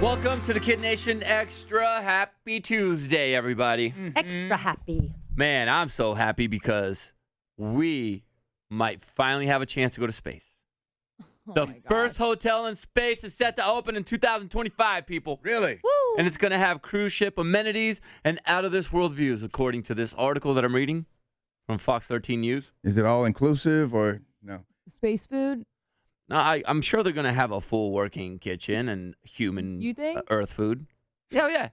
Welcome to the KiddNation Extra Happy Tuesday, everybody. Extra happy. Man, I'm so happy because we might finally have a chance to go to space. The first hotel in space is set to open in 2025, people. Really? Woo. And it's going to have cruise ship amenities and out-of-this-world views, according to this article that I'm reading from Fox 13 News. Is it all inclusive or no? Space food? No, I'm sure they're going to have a full working kitchen and human You think? Earth food. Yeah, yeah.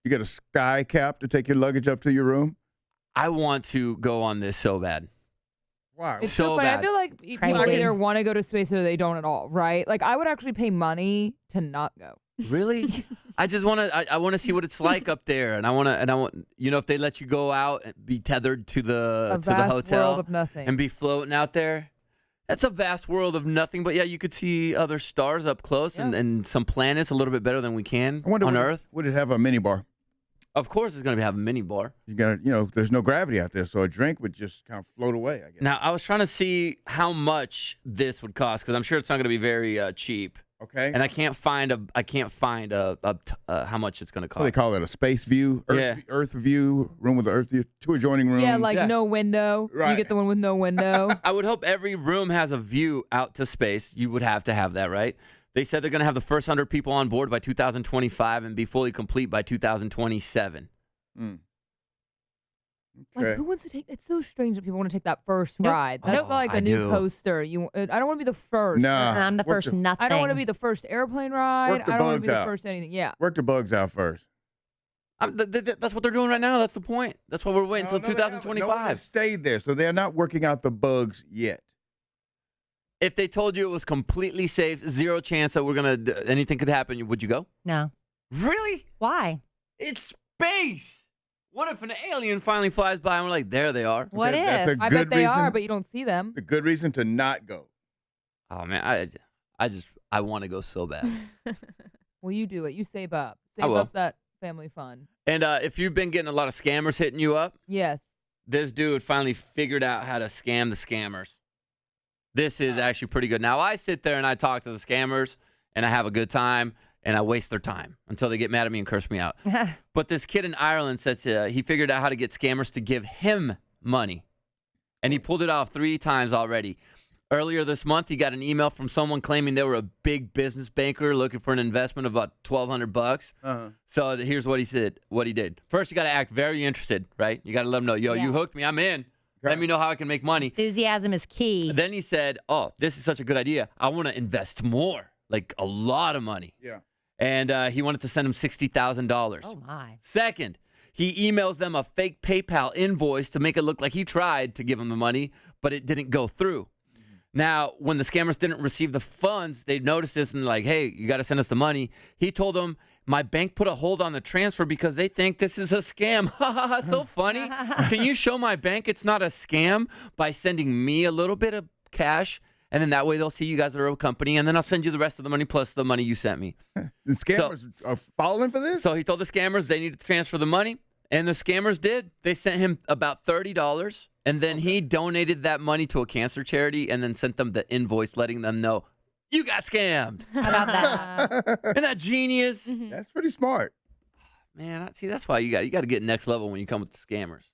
You get a sky cap to take your luggage up to your room? I want to go on this so bad. Wow. It's So so funny. bad. I feel like people Crazy. either want to go to space or they don't at all, right? Like, I would actually pay money to not go. Really? I just want to. I want to see what it's like up there, and I want, if they let you go out and be tethered to the vast hotel world of nothing. and be floating out there. That's a vast world of nothing. But yeah, you could see other stars up close and some planets a little bit better than we can I wonder on Earth. Would it have a mini bar? Of course, it's going to have a mini bar. You got to, there's no gravity out there, so a drink would just kind of float away, I guess. Now, I was trying to see how much this would cost because I'm sure it's not going to be very cheap. Okay. And I can't find how much it's going to What do they cost. call it? A space view? Earth view? Room with the Earth view? Two adjoining rooms? Yeah, like no window. Right. You get the one with no window. I would hope every room has a view out to space. You would have to have that, right? They said they're going to have the first 100 people on board by 2025 and be fully complete by 2027. Mm. Like, Okay. who wants to take? It's so strange that people want to take that first ride. That's Nope. like I a new do. coaster. I don't want to be the first. Nah. I'm the Work first the- nothing. I don't want to be the first airplane ride. Work the I don't want to bugs be the out. first anything. Yeah. Work the bugs out first. That's what they're doing right now. That's the point. That's why we're waiting No, until no, they haven't. No one 2025. has stayed there, so they're not working out the bugs yet. If they told you it was completely safe, zero chance that anything could happen, would you go? No. Really? Why? It's space. What if an alien finally flies by and we're like, there they are? What if? That's a I good bet they reason. are, but you don't see them. A good reason to not go. Oh man, I want to go so bad. Well, you do it. You save up. I Save will. up that family fun. And if you've been getting a lot of scammers hitting you up, Yes. this dude finally figured out how to scam the scammers. This is actually pretty good. Now, I sit there and I talk to the scammers, and I have a good time, and I waste their time until they get mad at me and curse me out. But this kid in Ireland said he figured out how to get scammers to give him money, and he pulled it off 3 times already. Earlier this month, he got an email from someone claiming they were a big business banker looking for an investment of about $1,200. Uh-huh. So here's what he said. What he did. First, you got to act very interested, right? You got to let him know, yo, you Yes. hooked me. I'm in. Let me know how I can make money. Enthusiasm is key. Then he said, oh, this is such a good idea. I want to invest more, like a lot of money. Yeah. And he wanted to send him $60,000. Oh, my. Second, he emails them a fake PayPal invoice to make it look like he tried to give him the money, but it didn't go through. Now, when the scammers didn't receive the funds, they noticed this and like, hey, you got to send us the money. He told them, my bank put a hold on the transfer because they think this is a scam. So funny. Can you show my bank it's not a scam by sending me a little bit of cash? And then that way they'll see you guys are a company, and then I'll send you the rest of the money plus the money you sent me. The scammers are falling for this? So he told the scammers they needed to transfer the money, and the scammers did. They sent him about $30, and then he donated that money to a cancer charity and then sent them the invoice letting them know, you got scammed. How about that? Isn't that genius? That's pretty smart. Man, see, that's why you got to get next level when you come with the scammers.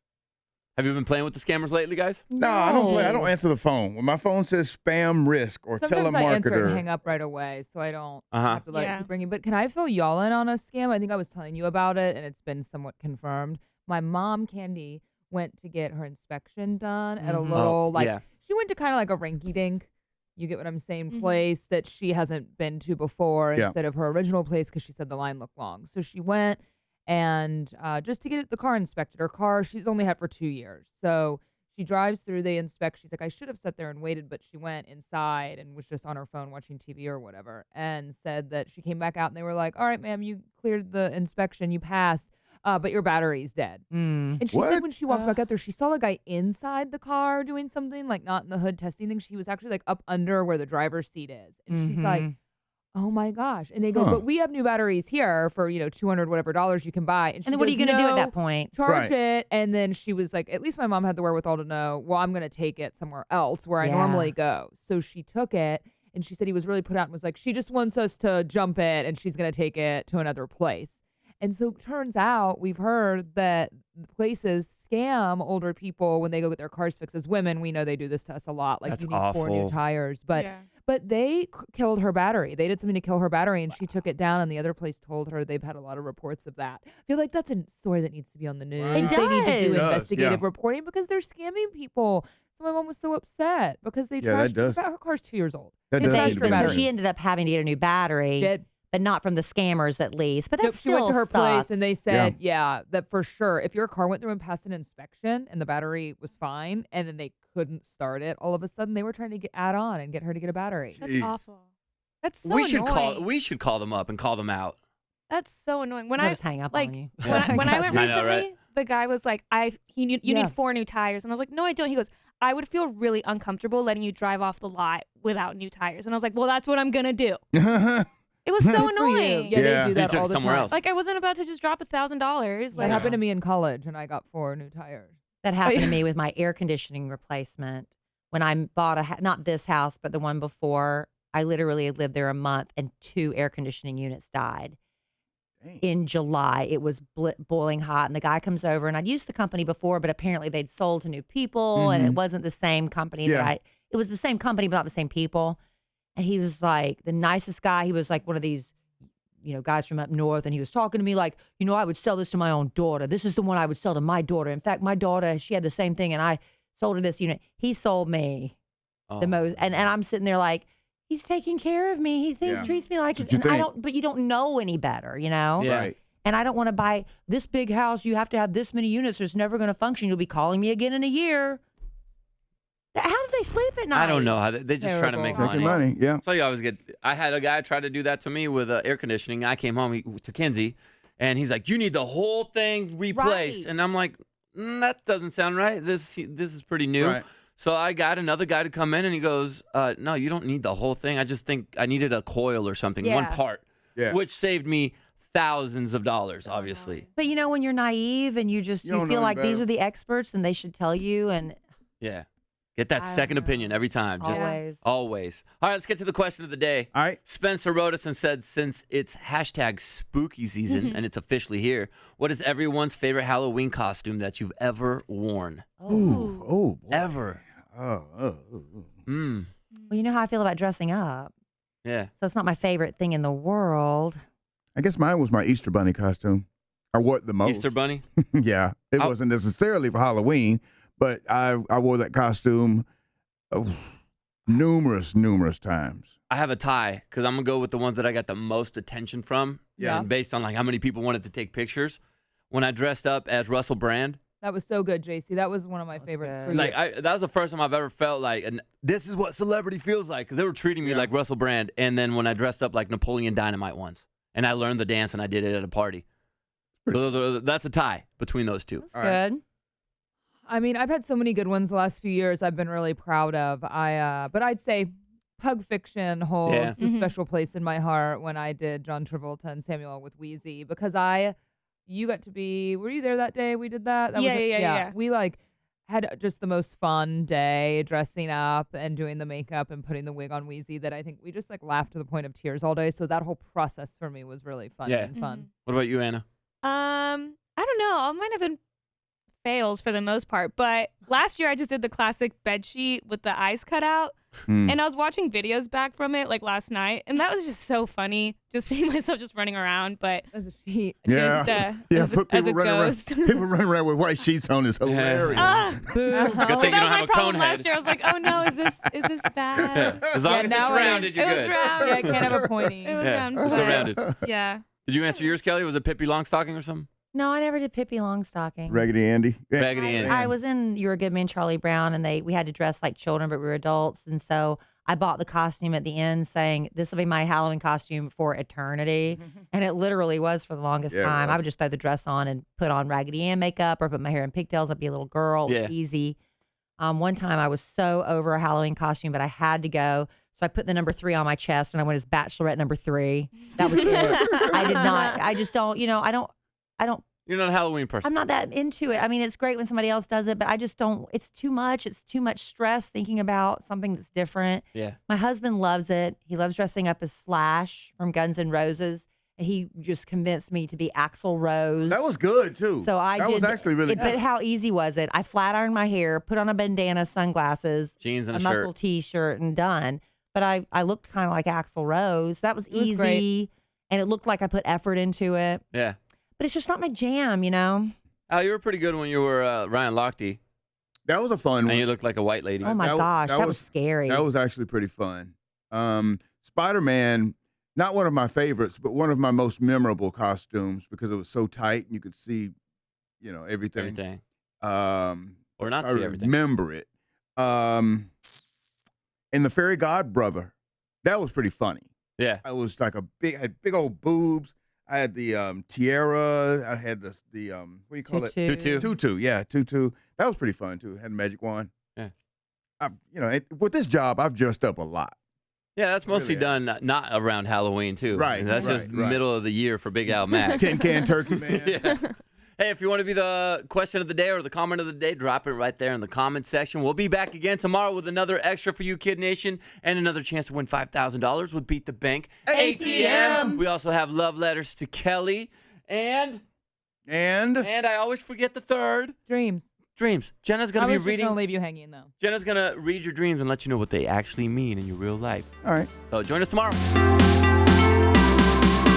Have you been playing with the scammers lately, guys? No, I don't play. I don't answer the phone. When my phone says spam risk or Sometimes I answer it and telemarketer. hang up right away, so I don't Uh-huh. have to let Yeah. it keep ringing. But can I fill y'all in on a scam? I think I was telling you about it, and it's been somewhat confirmed. My mom, Candy, went to get her inspection done at a little, yeah. she went to kind of like a rinky-dink, you get what I'm saying, place that she hasn't been to before Yeah. instead of her original place because she said the line looked long. So she went and just to get the car inspected. Her car, she's only had for 2 years. So she drives through, they inspect. She's like, I should have sat there and waited, but she went inside and was just on her phone watching TV or whatever, and said that she came back out and they were like, all right, ma'am, you cleared the inspection, you passed, but your battery's dead. Mm. And she What? said when she walked back out there, she saw a guy inside the car doing something, like not in the hood testing things. She was actually like up under where the driver's seat is. And she's like, oh my gosh. And they go, Huh. but we have new batteries here for, $200 whatever dollars you can buy. And, she And then what are you goes, going to do at "No, that point? charge Right. it." And then she was like, at least my mom had the wherewithal to know, well, I'm going to take it somewhere else where I Yeah. normally go. So she took it. And she said he was really put out and was like, she just wants us to jump it and she's going to take it to another place. And so turns out we've heard that places scam older people when they go get their cars fixed. As women, we know they do this to us a lot. Like, That's you need 4 new awful. tires. But they killed her battery. They did something to kill her battery, and she took it down, and the other place told her. They've had a lot of reports of that. I feel like that's a story that needs to be on the news. It They need to do does. investigative Yeah. reporting because they're scamming people. So my mom was so upset because they Yeah, that trashed her. does. Her car's 2 years old. That They does trashed need to her be so battery. she ended up having to get a new battery, Did. but not from the scammers at least. But Nope, that's she went to her place and they sucks. said, yeah, that for sure, if your car went through and passed an inspection and the battery was fine and then they couldn't start it, all of a sudden they were trying to add on and get her to get a battery. That's Jeez. awful. That's so we should annoying. call them up and call them out. That's so annoying. When I'll I just hang up like on you. when I went I know, recently, right? the guy was like, you Yeah. need 4 new tires, and I was like, no, I don't. He goes, I would feel really uncomfortable letting you drive off the lot without new tires, and I was like, well, that's what I'm gonna do. It was so Good for you. annoying. Yeah, Yeah. they do You that took all it the somewhere time. else. Like I wasn't about to just drop $1,000. That Like, happened to me in college, and I got 4 new tires. That happened to me with my air conditioning replacement when I bought not this house, but the one before. I literally had lived there a month and 2 air conditioning units died. Dang. In July, it was boiling hot, and the guy comes over, and I'd used the company before, but apparently they'd sold to new people, and it Mhm. wasn't the same company Yeah. it was the same company, but not the same people. And he was like the nicest guy. He was like one of these, guys from up north, and he was talking to me like, I would sell this to my own daughter. This is the one I would sell to my daughter. In fact, my daughter, she had the same thing, and I sold her this unit. He sold me the most, and I'm sitting there like, he's taking care of me. He Yeah. treats me like, That's what you and I think. don't, but you don't know any better, Yeah. Right. And I don't want to buy this big house. You have to have this many units. Or it's never going to function. You'll be calling me again in a year. How do they sleep at night? I don't know how they just trying to make Terrible. Taking money. money. Yeah. So you always get. I had a guy try to do that to me with air conditioning. I came home to Kinsey, and he's like, "You need the whole thing replaced," Right. and I'm like, "That doesn't sound right. This is pretty new." Right. So I got another guy to come in, and he goes, "No, you don't need the whole thing. I just think I needed a coil or something, one Yeah. part, Yeah. which saved me thousands of dollars, obviously." But when you're naive and you You don't feel know like any these better. are the experts and they should tell you, and Yeah, get that I second don't know. opinion every time. Just always. always. All right, let's get to the question of the day. All right. Spencer wrote us and said, since it's hashtag spooky season and it's officially here, what is everyone's favorite Halloween costume that you've ever worn? Ooh. Oh. Boy. Ever. Oh. Mm. Well, you know how I feel about dressing up. Yeah. So it's not my favorite thing in the world. I guess mine was my Easter bunny costume. I wore it the most. Easter Bunny? Yeah. It Oh. wasn't necessarily for Halloween, but I wore that costume numerous times. I have a tie because I'm going to go with the ones that I got the most attention from. Yeah. And based on like how many people wanted to take pictures. When I dressed up as Russell Brand, That was so good, JC. That was one of my That's favorites. good. For you. like that was the first time I've ever felt like, and this is what celebrity feels like, because they were treating me Yeah. like Russell Brand. And then when I dressed up like Napoleon Dynamite once, and I learned the dance and I did it at a party. So that's a tie between those two. That's All right. good. I mean, I've had so many good ones the last few years. I've been really proud of. But I'd say Pug Fiction holds Yeah. a Mhm. special place in my heart when I did John Travolta and Samuel with Wheezy because you got to be. Were you there that day we did that? Yeah. We had just the most fun day dressing up and doing the makeup and putting the wig on Wheezy that I think we just laughed to the point of tears all day. So that whole process for me was really fun Yeah. and fun. What about you, Anna? I don't know. All mine have been fails for the most part. But last year I just did the classic bed sheet with the eyes cut out. Hmm. And I was watching videos back from it last night. And that was just so funny. Just seeing myself just running around. But As a sheet. Yeah. just, Yeah, as, put as people a running around. ghost. People running around with white sheets on is hilarious. Good But thing that you was don't have my a problem cone last head. year. I was like, oh no, is this bad? As long Yeah, as it's now rounded, you're it was good. round. Yeah, I can't have a pointy. It was Yeah, round. just go but- rounded. Yeah. Did you answer yours, Kelly? Was it Pippi Longstocking or something? No, I never did Pippi Longstocking. Raggedy Andy. Yeah. Raggedy Andy. I was in You Were a Good Man, Charlie Brown, and we had to dress like children, but we were adults. And so I bought the costume at the end saying, this will be my Halloween costume for eternity. And it literally was for the longest Yeah, it time. I was. would just throw the dress on and put on Raggedy Ann makeup or put my hair in pigtails. I'd be a little girl. It was Yeah. easy. One time I was so over a Halloween costume, but I had to go. So I put the number 3 on my chest and I went as Bachelorette number 3. That was it. I did not. I just don't, I don't You're not a Halloween person. I'm not that into it. I mean, it's great when somebody else does it, but I just don't. It's too much. It's too much stress thinking about something that's different. Yeah. My husband loves it. He loves dressing up as Slash from Guns N' Roses. He just convinced me to be Axl Rose. That was good too. So that was actually really good. But how easy was it? I flat ironed my hair, put on a bandana, sunglasses, Jeans and a muscle shirt. T-shirt, and done. But I looked kind of like Axl Rose. That was It was easy, great. and it looked like I put effort into it. Yeah. But it's just not my jam, you know? Al, you were pretty good when you were Ryan Lochte, That was a fun and one. you looked like a white lady. Oh my gosh, that was scary. That was actually pretty fun. Spider-Man, not one of my favorites, but one of my most memorable costumes because it was so tight and you could see, everything. Everything. Or not I see everything. remember it. And the Fairy Godbrother, that was pretty funny. Yeah. I was like had big old boobs. I had the tiara. I had the what do you call it? Tutu. Tutu. Yeah, tutu. That was pretty fun too. Had a magic wand. Yeah. With this job, I've dressed up a lot. Yeah, that's mostly Really done not around Halloween, too. Right, And that's just right. middle of the year for Big Al Max. Tin Can Turkey Man. Yeah. Hey, if you want to be the question of the day or the comment of the day, drop it right there in the comment section. We'll be back again tomorrow with another extra for you, Kid Nation, and another chance to win $5,000 with Beat the Bank ATM. We also have love letters to Kelly and And I always forget the third. Dreams. Dreams. Jenna's I gonna be was just reading. gonna leave you hanging though. Jenna's gonna read your dreams and let you know what they actually mean in your real life. all right. So join us tomorrow.